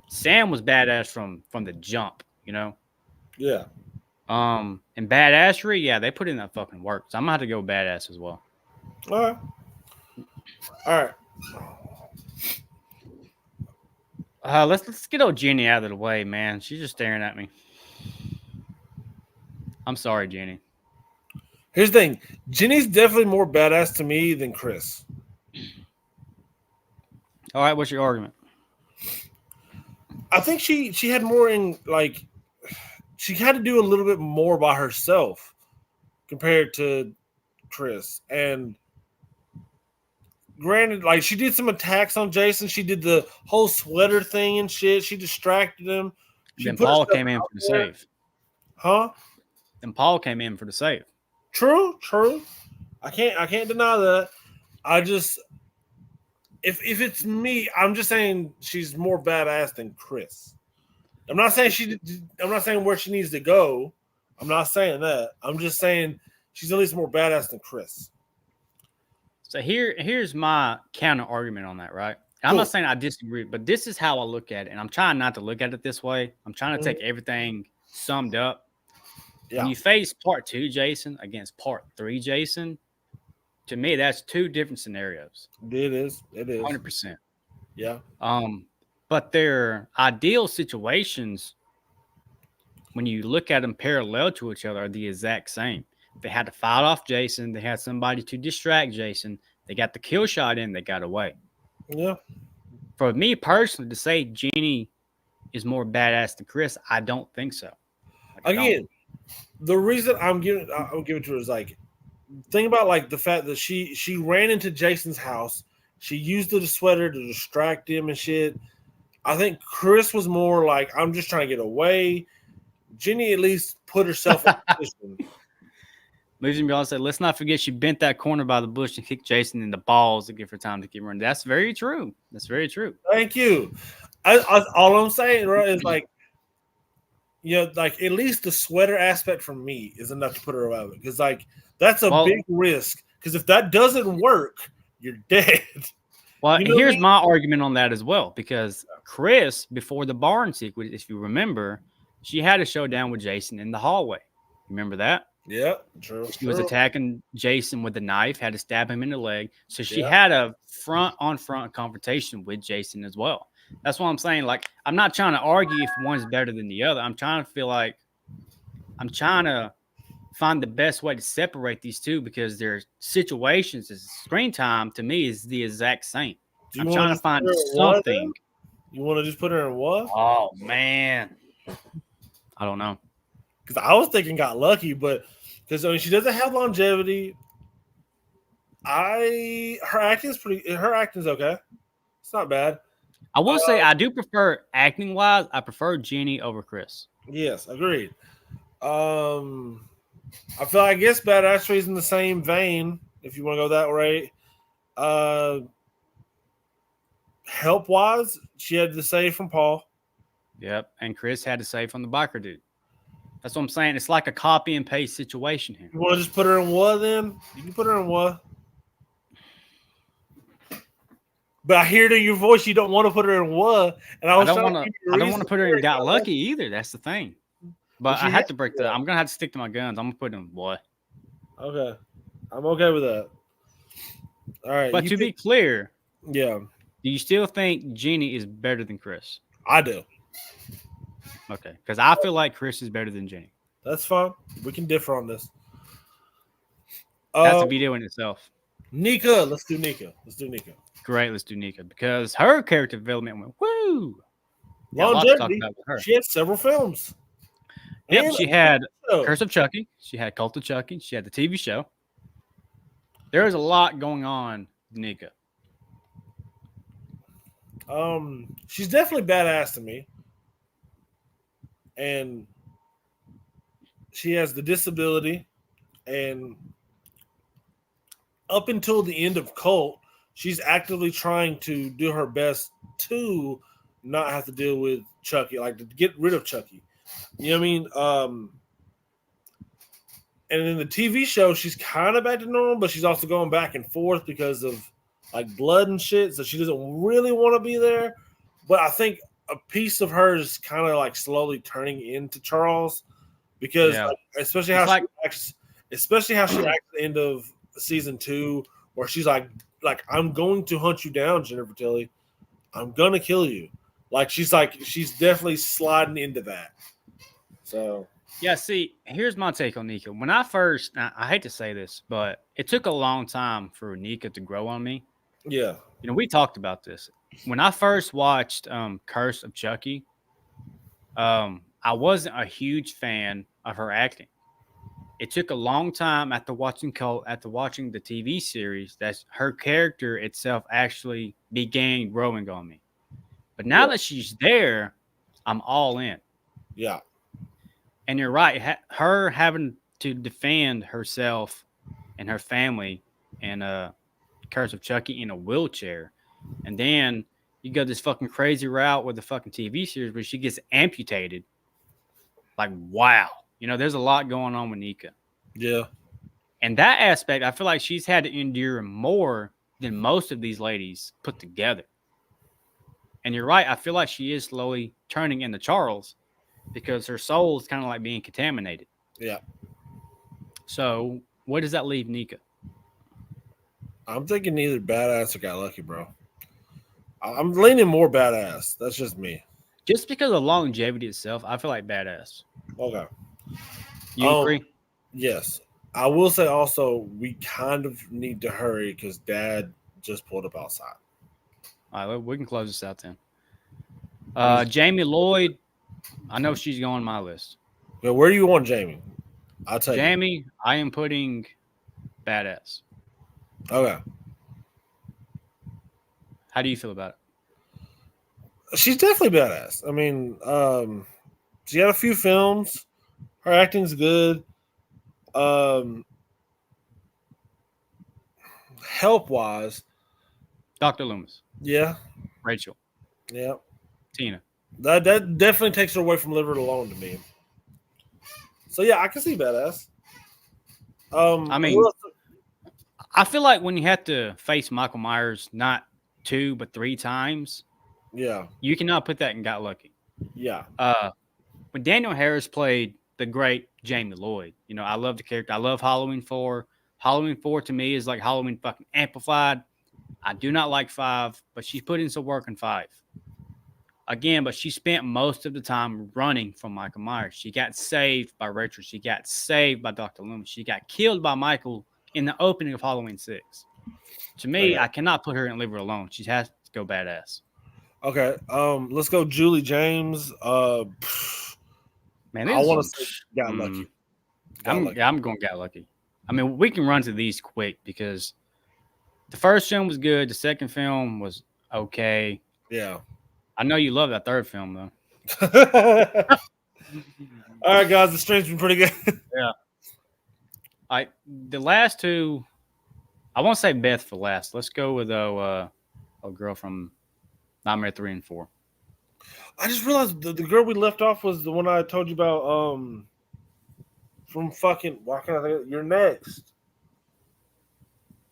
Sam was badass from the jump, you know? Yeah. And badassery, yeah, they put in that fucking work. So I'm gonna have to go badass as well. All right. Let's get old Jenny out of the way, man. She's just staring at me. I'm sorry, Jenny. Here's the thing. Jenny's definitely more badass to me than Chris. All right, what's your argument? I think she had more in, like, she had to do a little bit more by herself compared to Chris. And granted, like, she did some attacks on Jason. She did the whole sweater thing and shit. She distracted him. Then Paul came in for the save. Huh? Then Paul came in for the save. True. I can't deny that. I just, if it's me, I'm just saying she's more badass than Chris. I'm not saying where she needs to go. I'm not saying that. I'm just saying she's at least more badass than Chris. So here's my counter argument on that, right? I'm Cool. not saying I disagree, but this is how I look at it, and I'm trying not to look at it this way. I'm trying to take everything summed up. Yeah. When you face part 2 Jason against part 3 Jason, to me that's two different scenarios. It is. 100%. Yeah. But their ideal situations, when you look at them parallel to each other, are the exact same. They had to fight off Jason. They had somebody to distract Jason. They got the kill shot in. They got away. Yeah. For me personally, to say Jeannie is more badass than Chris, I don't think so. Again, the reason I'm giving it to her is like, think about like the fact that she ran into Jason's house. She used the sweater to distract him and shit. I think Chris was more like, I'm just trying to get away. Jeannie at least put herself in a position. Losing Beyond said, let's not forget she bent that corner by the bush and kicked Jason in the balls to give her time to keep running. That's very true. That's very true. Thank you. All I'm saying, right, is like, like at least the sweater aspect for me is enough to put her away. Because like that's a big risk. Because if that doesn't work, you're dead. Well, here's my argument on that as well. Because Chris, before the barn sequence, if you remember, she had a showdown with Jason in the hallway. Remember that? Yeah, true. She was attacking Jason with a knife, had to stab him in the leg. So she had a front-on-front confrontation with Jason as well. That's what I'm saying. Like, I'm not trying to argue if one's better than the other. I'm trying to find the best way to separate these two because their situations, as screen time to me is the exact same. I'm trying to find something. You want to just put her in what? Oh man, I don't know. Because I was thinking got lucky, but because she doesn't have longevity. Her acting's okay. It's not bad. I will say I do prefer acting wise. I prefer Jeannie over Chris. Yes, agreed. I feel I guess Badassery's in the same vein. If you want to go that way, help wise, she had the save from Paul. Yep, and Chris had to save from the biker dude. That's what I'm saying. It's like a copy and paste situation here. You want to just put her in what then? You can put her in what? But I hear it in your voice you don't want to put her in what? And I don't want to put her in Got Lucky either. That's the thing. But I had to break I'm gonna have to stick to my guns. I'm gonna put in what? Okay. I'm okay with that. All right. But to be clear, yeah. Do you still think Jeannie is better than Chris? I do. Okay, because I feel like Chris is better than Jeannie. That's fine. We can differ on this. That's a video in itself. Nika. Let's do Nika. Great, let's do Nika. Because her character development went, woo! Longevity. She had several films. Yep, she had Curse of Chucky. She had Cult of Chucky. She had the TV show. There was a lot going on with Nika. She's definitely badass to me. And she has the disability, and up until the end of Cult, she's actively trying to do her best to not have to deal with Chucky, like to get rid of Chucky. You know what I mean? And in the TV show, she's kind of back to normal, but she's also going back and forth because of like blood and shit. So she doesn't really want to be there. But I think a piece of her is kind of like slowly turning into Charles because especially how she acts at the end of season 2, where she's like I'm going to hunt you down, Jennifer Tilly. I'm gonna kill you. Like she's definitely sliding into that. So yeah, see, here's my take on Nika. When I hate to say this, but it took a long time for Nika to grow on me. Yeah. We talked about this. When I first watched Curse of Chucky, I wasn't a huge fan of her acting. It took a long time after watching Cult, after watching the TV series, that her character itself actually began growing on me. But now that she's there, I'm all in. Yeah. And you're right. Her having to defend herself and her family and Curse of Chucky in a wheelchair. And then you go this fucking crazy route with the fucking TV series where she gets amputated. Like, wow. You know, there's a lot going on with Nika. Yeah. And that aspect, I feel like she's had to endure more than most of these ladies put together. And you're right. I feel like she is slowly turning into Charles because her soul is kind of like being contaminated. Yeah. So where does that leave Nika? I'm thinking either badass or got lucky, bro. I'm leaning more badass. That's just me. Just because of longevity itself, I feel like badass. Okay. You agree? Yes. I will say also we kind of need to hurry because Dad just pulled up outside. All right, we can close this out then. Jamie Lloyd, I know she's going on my list. Yeah, where do you want Jamie? I'll tell you. Jamie, I am putting badass. Okay. How do you feel about it? She's definitely badass. I mean, she had a few films. Her acting's good. Help wise, Dr. Loomis, yeah, Rachel, yeah. Tina. That definitely takes her away from Live It Alone to me. So yeah, I can see badass. I mean, I feel like when you have to face Michael Myers not 2 but 3 times, yeah, you cannot put that in Got Lucky. yeah. When Daniel Harris played the great Jamie Lloyd, you know, I love the character. I love Halloween 4. Halloween 4 to me is like Halloween fucking amplified. I do not like 5, but she put in some work in 5. Again, but she spent most of the time running from Michael Myers. She got saved by Rachel. She got saved by Dr. Loomis. She got killed by Michael in the opening of Halloween 6. To me, I cannot put her in Leave Her Alone. She has to go badass. Okay. Let's go Julie James. Man, I want to say Got Lucky. I'm going Got Lucky. I mean, we can run to these quick because the first film was good. The second film was okay. Yeah. I know you love that third film, though. All right, guys. The stream's been pretty good. Yeah. The last two, I won't say Beth for last. Let's go with a girl from Nightmare 3 and 4. I just realized the girl we left off was the one I told you about from fucking why can't I think of it? You're Next.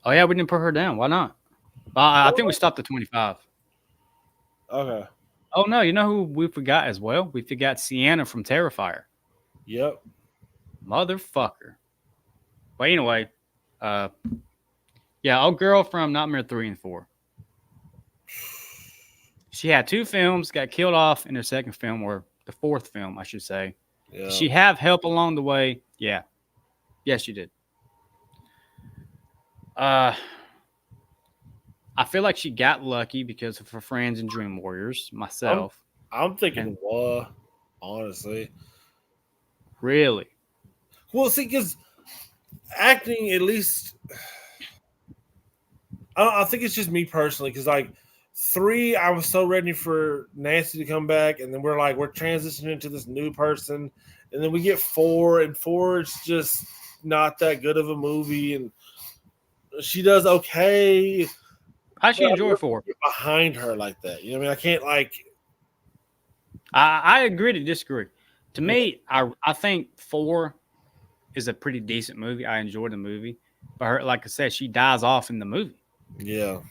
Oh, yeah, we didn't put her down. Why not? I think we stopped at 25. Okay. Oh, no, you know who we forgot as well? We forgot Sienna from Terrifier. Yep. Motherfucker. But anyway, yeah, old girl from Nightmare 3 and 4. She had 2 films, got killed off in her second film, or the fourth film, I should say. Yeah. Did she have help along the way? Yeah. Yes, she did. I feel like she got lucky because of her friends in Dream Warriors, myself. I'm thinking, honestly. Really? Well, see, because acting, at least, I think it's just me personally, because like 3, I was so ready for Nancy to come back, and then we're transitioning to this new person, and then we get 4, and 4 it's just not that good of a movie, and she does okay. How'd you enjoy 4? Behind her like that, you know what I mean? I can't I agree to disagree. To me, I think 4 is a pretty decent movie. I enjoyed the movie, but her, like I said, she dies off in the movie. Yeah.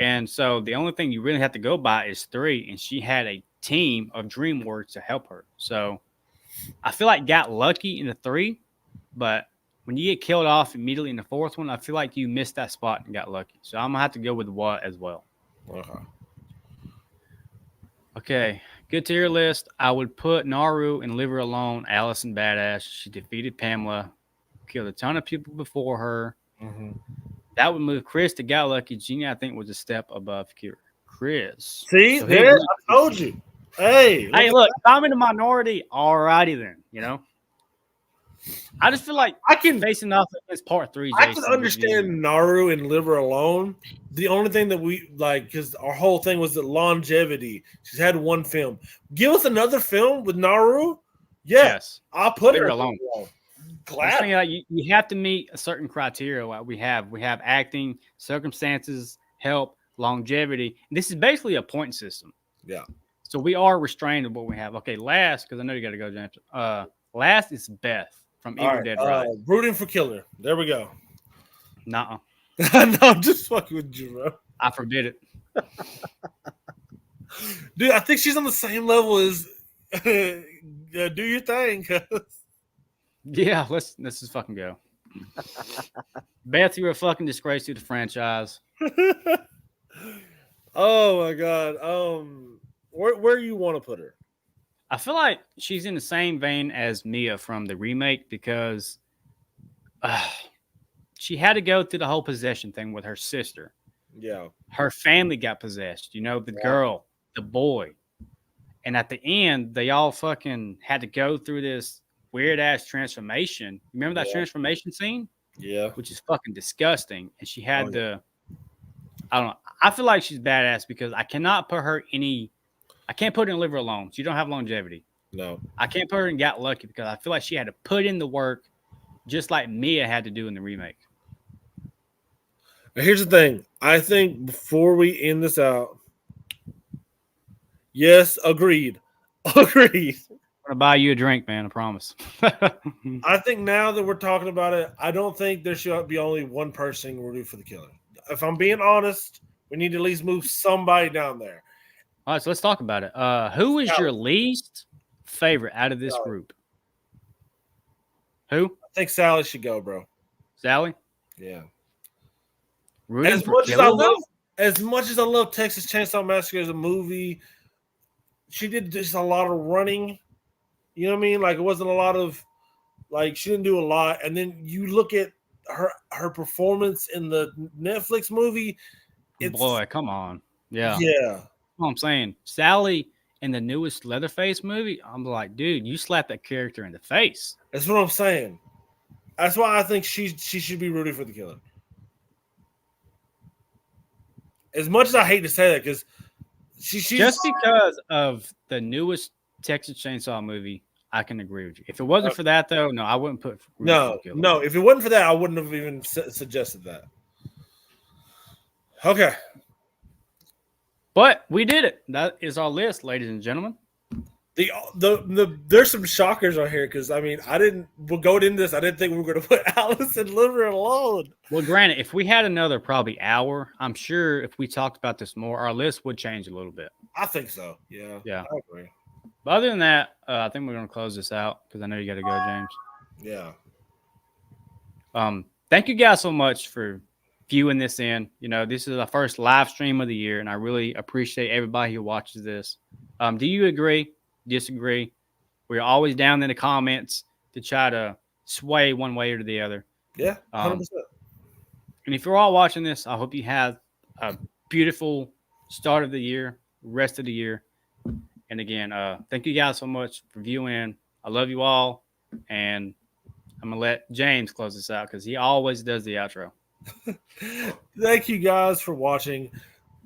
And so the only thing you really have to go by is 3, and she had a team of Dream Warriors to help her. So I feel like got lucky in the 3, but when you get killed off immediately in the 4th one, I feel like you missed that spot and got lucky. So I'm gonna have to go with what as well. Okay, good to your list. I would put Naru and Leave Her Alone. Allison badass. She defeated Pamela, killed a ton of people before her. Mm-hmm. That would move Chris to Got Lucky. Genie, I think, was a step above Chris. See, so I told you. Hey, look, if I'm in the minority, alrighty then, you know. I just feel like I can facing off against part 3. I can understand Naru and Live Her Alone. The only thing that we like, because our whole thing was the longevity. She's had 1 film. Give us another film with Naru. Yes, I'll put her alone. Glad. You have to meet a certain criteria. We have acting, circumstances, help, longevity. This is basically a point system. Yeah. So we are restrained to what we have. Okay, last, because I know you got to go, James. Last is Beth from All Evil right, Dead Rise. rooting for killer. There we go. Nuh-uh. No, I'm just fucking with you, bro. I forbid it. Dude, I think she's on the same level as do your thing. Yeah, let's just fucking go. Beth, you're a fucking disgrace to the franchise. Oh my god. Where you want to put her? I feel like she's in the same vein as Mia from the remake because she had to go through the whole possession thing with her sister. Yeah. Her family got possessed, you know, the girl, the boy. And at the end, they all fucking had to go through this weird ass transformation. Remember that transformation scene? Yeah. Which is fucking disgusting. And she had Oh, I don't know. I feel like she's badass because I cannot put her I can't put her in Live Her Alone. She don't have longevity. No. I can't put her in Got Lucky because I feel like she had to put in the work just like Mia had to do in the remake. Now, here's the thing. I think before we end this out, yes, agreed. Agreed. I'm gonna buy you a drink, man. I promise. I think now that we're talking about it, I don't think there should be only one person rooting for the killer. If I'm being honest, we need to at least move somebody down there. All right, so let's talk about it. Who is your least favorite out of this group? Who? I think Sally should go, bro. Sally? Yeah. As much as I love Texas Chainsaw Massacre as a movie, she did just a lot of running. You know what I mean? Like it wasn't a lot of she didn't do a lot. And then you look at her performance in the Netflix movie. Boy, come on. Yeah. Yeah. That's what I'm saying. Sally in the newest Leatherface movie, I'm like, dude, you slapped that character in the face. That's what I'm saying. That's why I think she should be rooting for the killer. As much as I hate to say that, because she's just because of the newest Texas Chainsaw movie, I can agree with you. If it wasn't for that, though, no, I wouldn't put. No. If it wasn't for that, I wouldn't have even suggested that. Okay, but we did it. That is our list, ladies and gentlemen. There's some shockers on here because we'll go into this. I didn't think we were going to put Alice and Live Her Alone. Well, granted, if we had another probably hour, I'm sure if we talked about this more, our list would change a little bit. I think so. Yeah. Yeah. I agree. But other than that, I think we're going to close this out because I know you got to go, James. Yeah. Thank you guys so much for viewing this in. You know, this is our first live stream of the year, and I really appreciate everybody who watches this. Do you agree? Disagree? We're always down in the comments to try to sway one way or the other. Yeah, 100%. And if you're all watching this, I hope you have a beautiful start of the year, rest of the year. And again, thank you guys so much for viewing. I love you all. And I'm going to let James close this out because he always does the outro. Thank you guys for watching.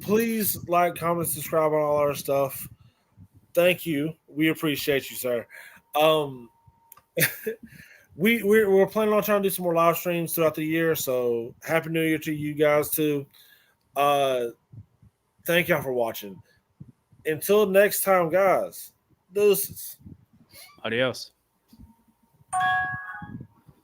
Please like, comment, subscribe on all our stuff. Thank you. We appreciate you, sir. We're planning on trying to do some more live streams throughout the year. So happy New Year to you guys too. Thank y'all for watching. Until next time, guys. Deuces. Adios.